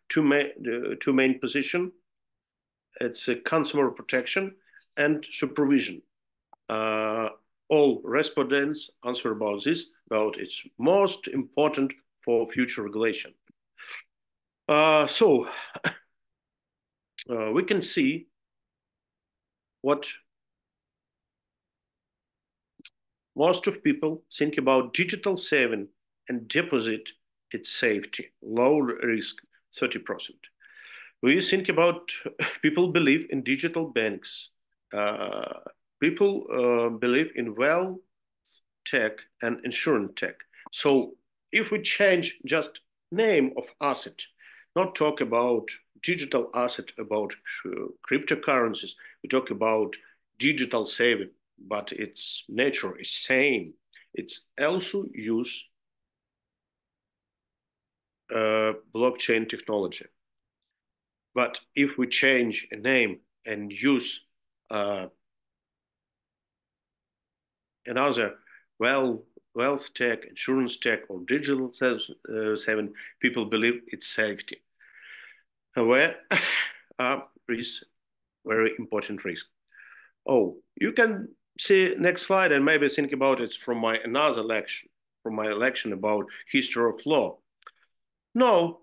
two main positions. It's consumer protection and supervision. All respondents answer about this, about it's most important for future regulation. So we can see what most of people think about digital saving and deposit, its safety, low risk, 30%. We think about people believe in digital banks. People believe in wealth tech and insurance tech. So if we change just name of asset, not talk about digital asset, about cryptocurrencies, we talk about digital saving, but its nature is same. It's also use blockchain technology. But if we change a name and use another wealth tech, insurance tech, or digital saving, people believe it's safety. Where is very important risk. Oh, you can see next slide and maybe think about it from my another lecture, from my lecture about history of law. No,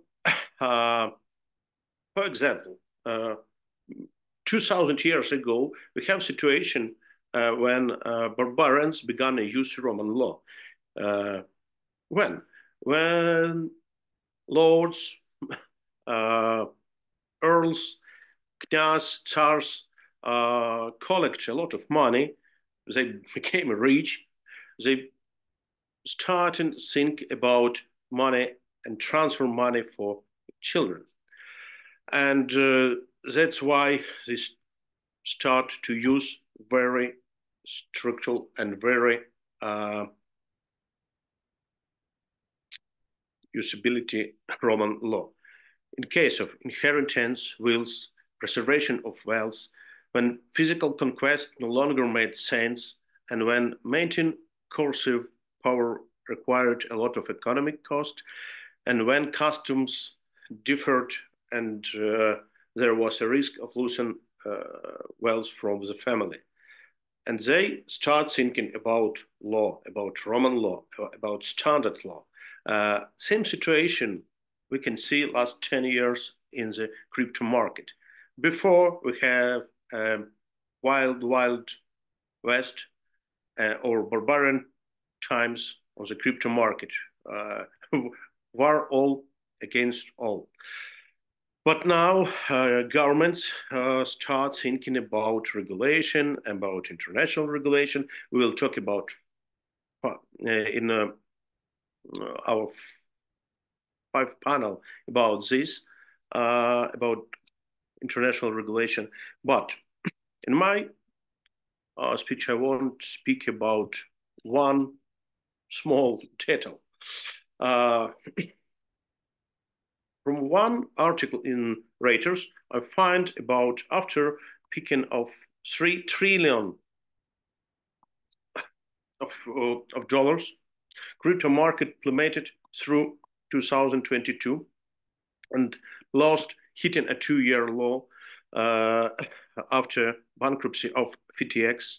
for example, 2000 years ago, we have a situation when barbarians began to use Roman law. When lords, earls, knyaz, tsars collect a lot of money, they became rich, they started to think about money and transfer money for children. And that's why they start to use very structural and very usability Roman law. In case of inheritance, wills, preservation of wealth, when physical conquest no longer made sense, and when maintaining coercive power required a lot of economic cost, and when customs differed and there was a risk of losing wealth from the family. And they start thinking about law, about Roman law, about standard law. Same situation we can see last 10 years in the crypto market. Before we have wild west or barbarian times of the crypto market, war all against all. But now governments start thinking about regulation, about international regulation. We will talk about in our 5 panel about this, about international regulation. But in my speech, I want to speak about one small detail. From one article in Reuters, I find about after peaking of $3 trillion of dollars, crypto market plummeted through 2022 and lost, hitting a 2-year low after bankruptcy of FTX,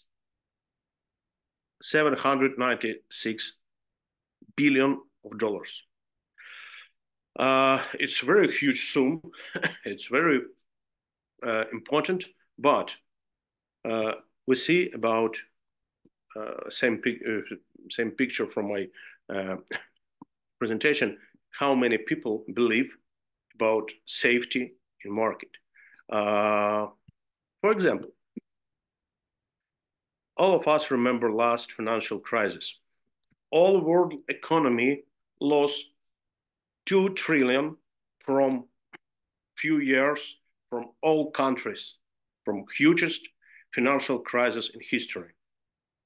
$796 billion. It's a very huge sum. It's very important, but we see about same picture from my presentation, how many people believe about safety in market. For example, all of us remember last financial crisis. All world economy lost $2 trillion from few years from all countries, from hugest financial crisis in history.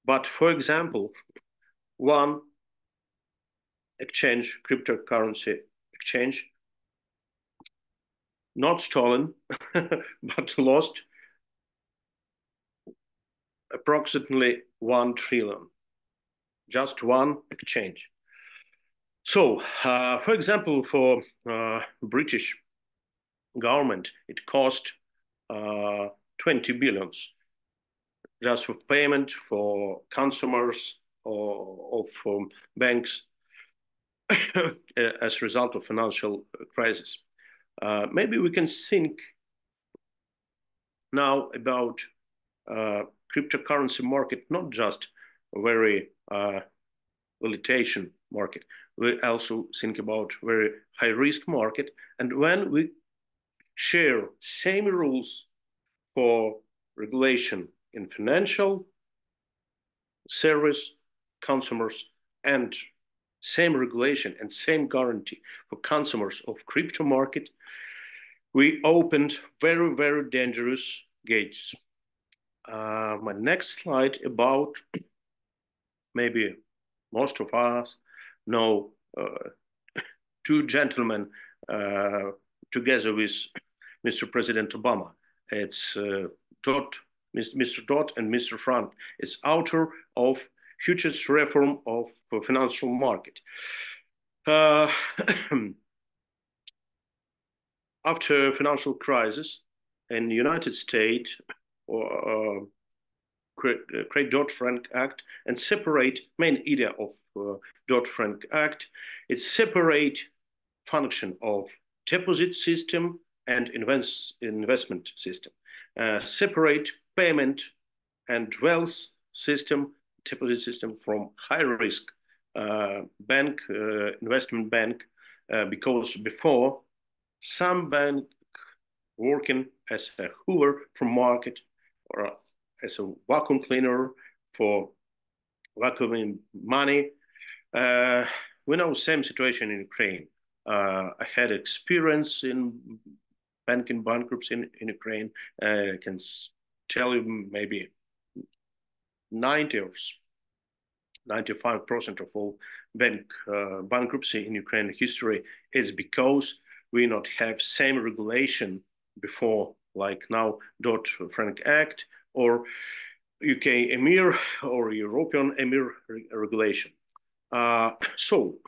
But for example, one exchange, cryptocurrency exchange, not stolen, but lost approximately $1 trillion, just one exchange. So, for example, for British government, it cost 20 billion just for payment for consumers of banks as a result of financial crisis. Maybe we can think now about cryptocurrency market, not just a very volatile market. We also think about very high risk market. And when we share same rules for regulation in financial service consumers and same regulation and same guarantee for consumers of crypto market, we opened very, very dangerous gates. My next slide about, maybe most of us know two gentlemen together with Mr. President Obama. It's Mr. Dodd and Mr. Frank. It's author of hugest reform of financial market. After financial crisis in the United States, create Dodd-Frank Act and separate main idea of Dodd-Frank Act. It's separate function of deposit system and investment system. Separate payment and wealth system, deposit system from high risk bank, investment bank, because before some bank working as a hoover from market or as a vacuum cleaner for vacuuming money. We know same situation in Ukraine. I had experience in banking bankruptcy in Ukraine. I can tell you maybe 90 or 95% of all bank bankruptcy in Ukraine history is because we not have same regulation before, like now Dodd-Frank Act or UK EMIR or European EMIR regulation. So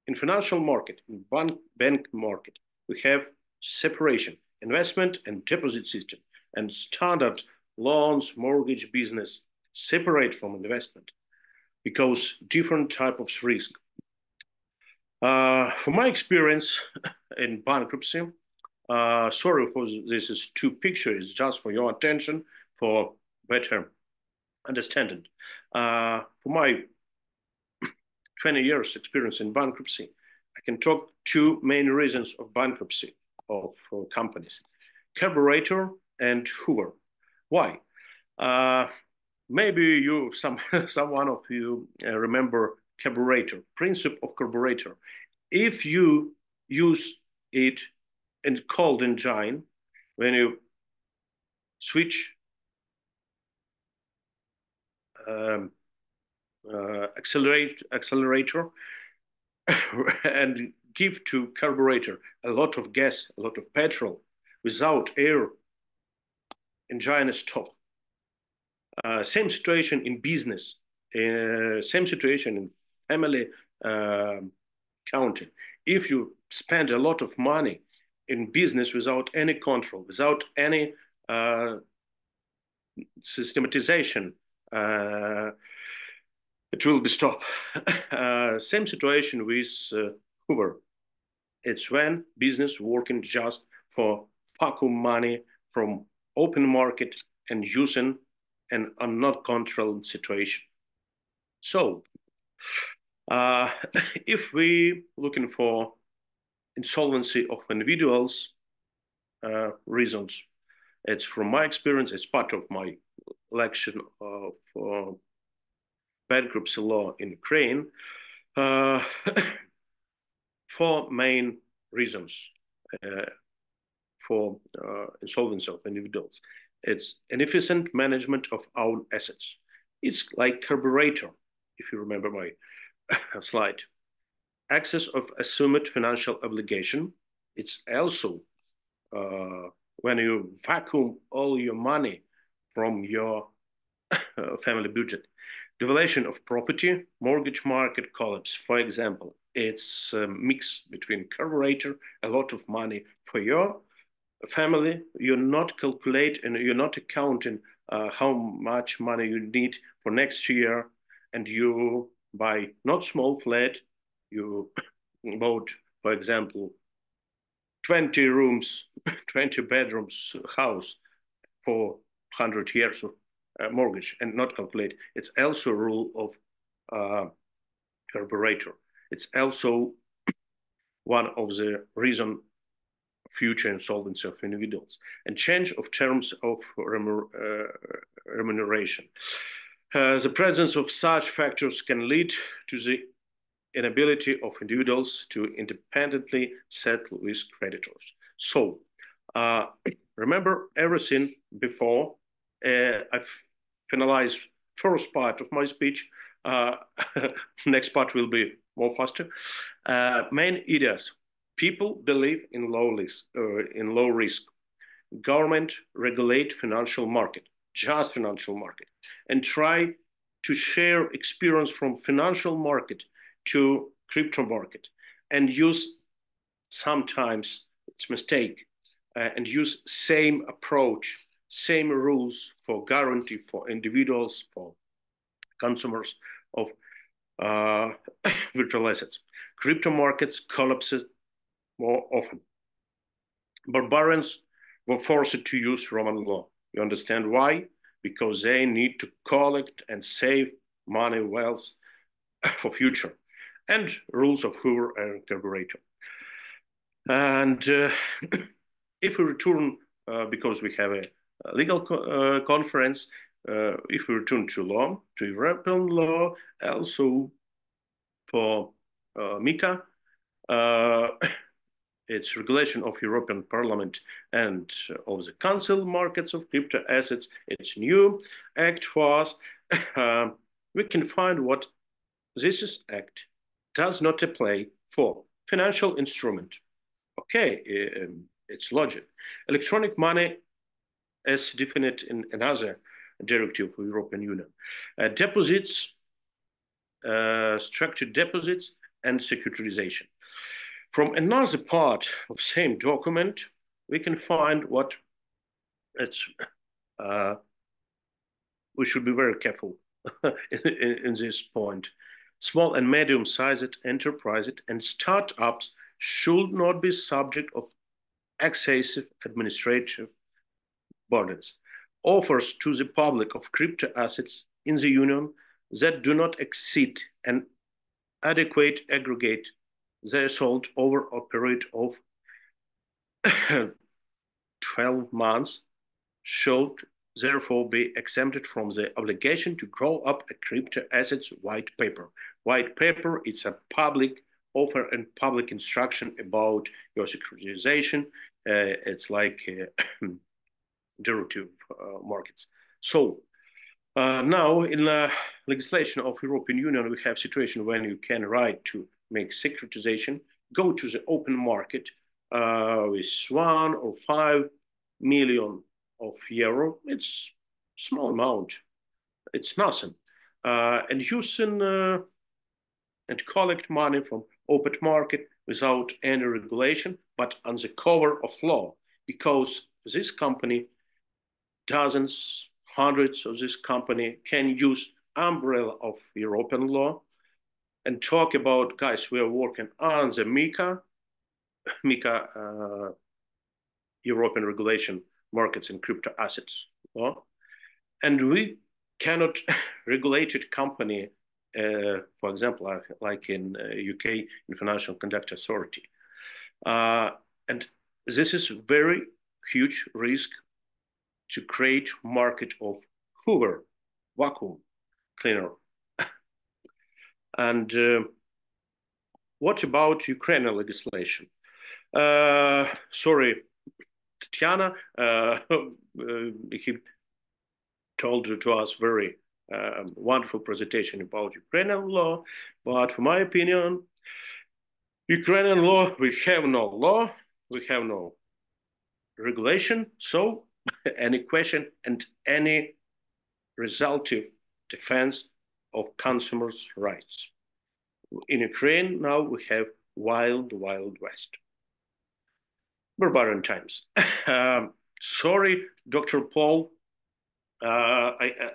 in financial market, in bank market, we have separation, investment and deposit system and standard loans, mortgage, business, separate from investment because different type of risk. From my experience in bankruptcy, sorry for this is two pictures, just for your attention, for better understanding. For my 20 years experience in bankruptcy, I can talk two main reasons of bankruptcy of companies: carburetor and Hoover. Why? Maybe you, someone of you remember carburetor, principle of carburetor. If you use it in cold engine, when you switch accelerator and give to carburetor a lot of gas, a lot of petrol, without air, engine is stop. Same situation in business, same situation in family counting. If you spend a lot of money in business without any control, without any systematization, it will be stopped. Same situation with Hoover. It's when business working just for vacuum money from open market and using an not controlled situation. So, if we looking for insolvency of individuals reasons, it's from my experience, it's part of my lection of bankruptcy law in Ukraine. Four main reasons for insolvency of individuals. It's inefficient management of own assets. It's like carburetor, if you remember my slide. Excess of assumed financial obligation. It's also when you vacuum all your money from your family budget. Devaluation of property, mortgage market collapse, for example. It's a mix between carburetor, a lot of money for your family. You're not calculating and you're not accounting how much money you need for next year, and you buy not small flat, you bought, for example, 20 rooms, 20 bedrooms house for 100 years of mortgage and not calculate. It's also a rule of carburetor. It's also one of the reason future insolvency of individuals and change of terms of remuneration. The presence of such factors can lead to the inability of individuals to independently settle with creditors. So remember everything before. I've finalized first part of my speech. Next part will be more faster. Main ideas. People believe in low risk. Government regulate financial market, just financial market, and try to share experience from financial market to crypto market, and use sometimes it's mistake and use same approach, same rules for guarantee for individuals, for consumers of virtual assets. Crypto markets collapses more often. Barbarians were forced to use Roman law. You understand why? Because they need to collect and save money, wealth for future, and rules of Hoover and carburetor. And if we return, because we have a legal conference, if we return to law, to European law, also for MiCA, it's regulation of European Parliament and of the Council markets of crypto assets. It's new act for us. We can find what this act does not apply for financial instrument. Okay, it's logic. Electronic money as defined in another directive of the European Union. Deposits, structured deposits, and securitization. From another part of same document, we can find what it's we should be very careful in this point. Small and medium-sized enterprises and startups should not be subject of excessive administrative burdens. Offers to the public of crypto assets in the Union that do not exceed an adequate aggregate threshold over a period of 12 months should therefore be exempted from the obligation to draw up a crypto assets white paper. White paper is a public offer and public instruction about your securitization. It's like derivative markets. So now in the legislation of European Union, we have situation when you can write to make securitization, go to the open market with 1 or 5 million of euro. It's small amount. It's nothing. And using and collect money from open market without any regulation, but on the cover of law, because this company, dozens, hundreds of this company can use umbrella of European law and talk about, guys, we are working on the MiCA European regulation markets and crypto assets law, and we cannot regulated company, for example, like in UK in Financial Conduct Authority, and this is very huge risk to create market of Hoover vacuum cleaner. And what about Ukrainian legislation? Sorry, Tatiana, he told to us very wonderful presentation about Ukrainian law, but for my opinion, Ukrainian law, we have no law, we have no regulation, so any question and any resultive defense of consumers' rights. In Ukraine now we have wild west. Barbarian times. Sorry, Dr. Paul, I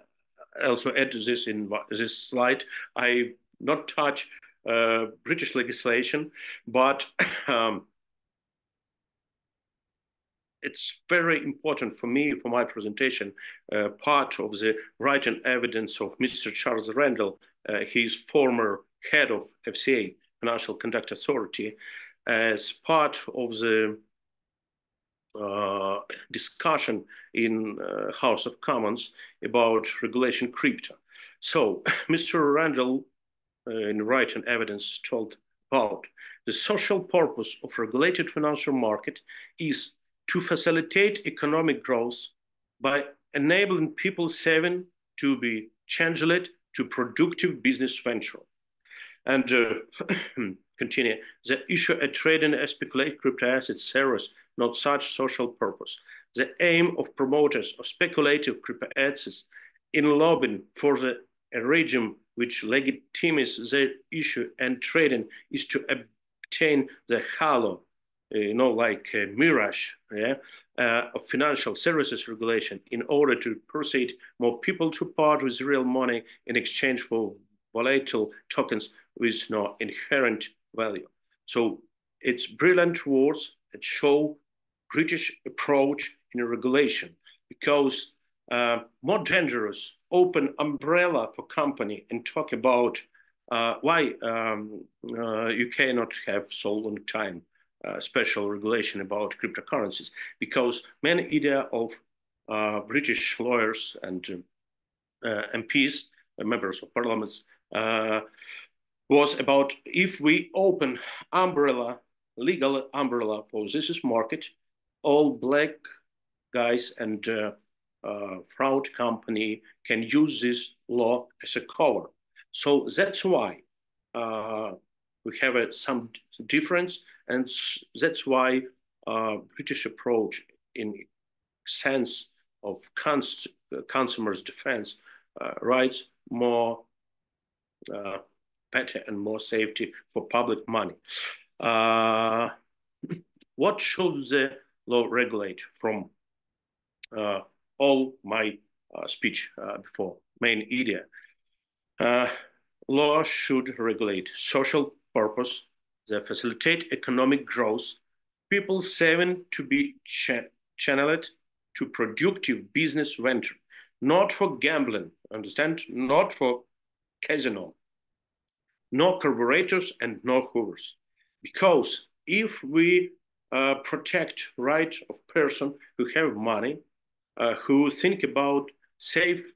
also add to this in this slide. I not touch British legislation, but it's very important for me, for my presentation, part of the written evidence of Mr. Charles Randall, his former head of FCA, Financial Conduct Authority, as part of the discussion in House of Commons about regulation crypto. So Mr. Randall, in written evidence, told about the social purpose of regulated financial market is to facilitate economic growth by enabling people saving to be changed to productive business venture. And continue, the issue of trading and speculate crypto assets serves not such social purpose. The aim of promoters of speculative crypto assets in lobbying for a regime which legitimates their issue and trading is to obtain the halo, like a mirage, of financial services regulation in order to persuade more people to part with real money in exchange for volatile tokens with no inherent value. So it's brilliant words that show British approach in regulation, because more dangerous open umbrella for company and talk about why you cannot have so long time special regulation about cryptocurrencies, because many idea of British lawyers and MPs, members of parliaments, was about if we open umbrella, legal umbrella for this market, all black guys and fraud company can use this law as a cover. So that's why we have some difference, and that's why British approach in sense of consumers' defense rights more better and more safety for public money. What should the law regulate from all my speech before, main idea. Law should regulate social purpose, that facilitate economic growth, people's saving to be channeled to productive business venture, not for gambling, understand? Not for casino, no carburetors and no hoovers. Because if we protect right of person who have money, who think about safe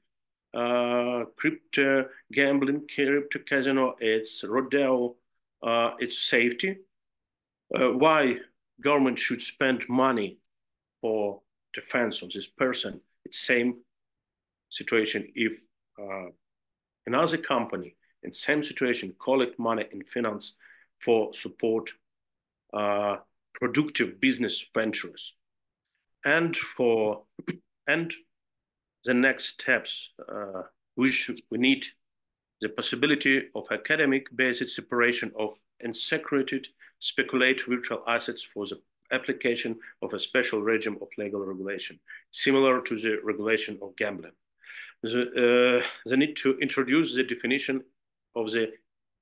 crypto gambling, crypto casino, it's rodeo, it's safety. Why government should spend money for defense of this person? It's same situation if another company in same situation collect money in finance for support productive business ventures. And the next steps, we need the possibility of academic-based separation of unsecreted speculative virtual assets for the application of a special regime of legal regulation, similar to the regulation of gambling. The need to introduce the definition of the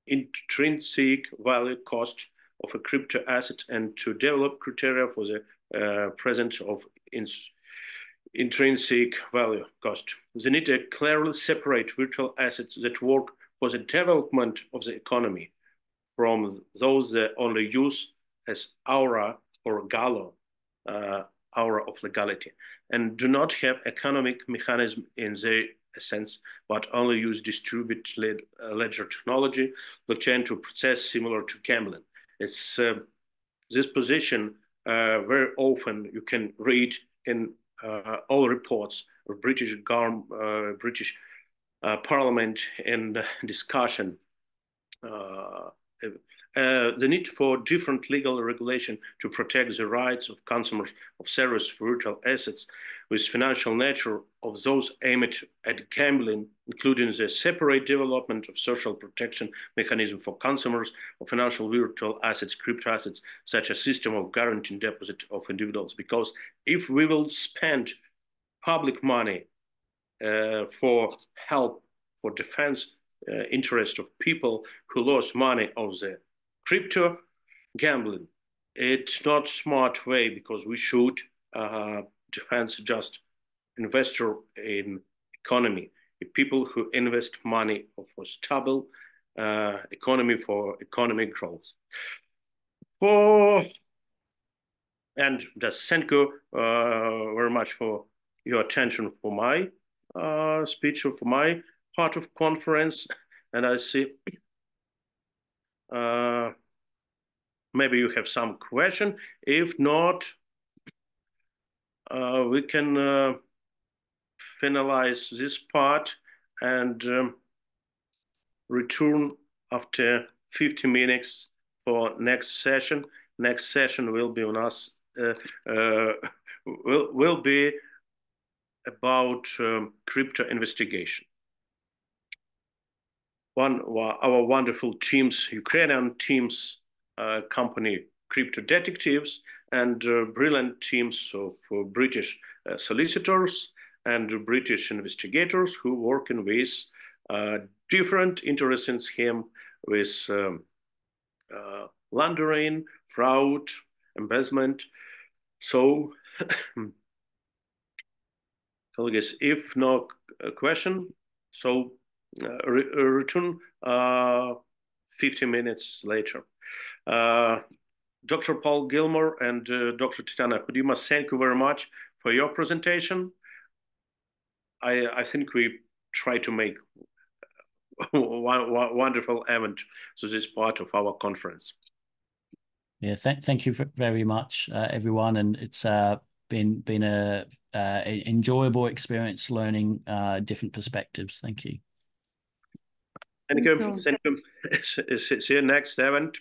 intrinsic value cost of a crypto asset and to develop criteria for the presence of intrinsic value cost. They need to clearly separate virtual assets that work for the development of the economy from those that only use as aura or gallo, aura of legality, and do not have economic mechanism in their essence, but only use distributed ledger technology, blockchain to process similar to gambling. It's this position very often you can read in all reports of British Parliament in discussion. The need for different legal regulation to protect the rights of consumers of service for virtual assets with financial nature of those aimed at gambling, including the separate development of social protection mechanism for consumers of financial virtual assets, crypto assets, such a system of guaranteed deposit of individuals. Because if we will spend public money for help, for defense interest of people who lost money on the crypto gambling, it's not smart way, because we should defense just investor in economy. If people who invest money for stable economy, for economic growth. And just thank you very much for your attention for my speech, or for my part of conference. And I see maybe you have some question. If not, we can finalize this part and return after 50 minutes for next session. Next session will be on us. Will be about crypto investigation. Our wonderful teams, Ukrainian teams, company Crypto Detectives, and brilliant teams of British solicitors and British investigators who working with different interesting schemes with laundering, fraud, embezzlement. So, colleagues, if no question, so return 50 minutes later. Dr. Paul Gilmore and Dr. Tatiana Kudima, thank you very much for your presentation. I think we try to make one wonderful event to this part of our conference. Yeah, thank you very much, everyone, and it's been a enjoyable experience learning different perspectives. Thank you. Thank you. See you next event.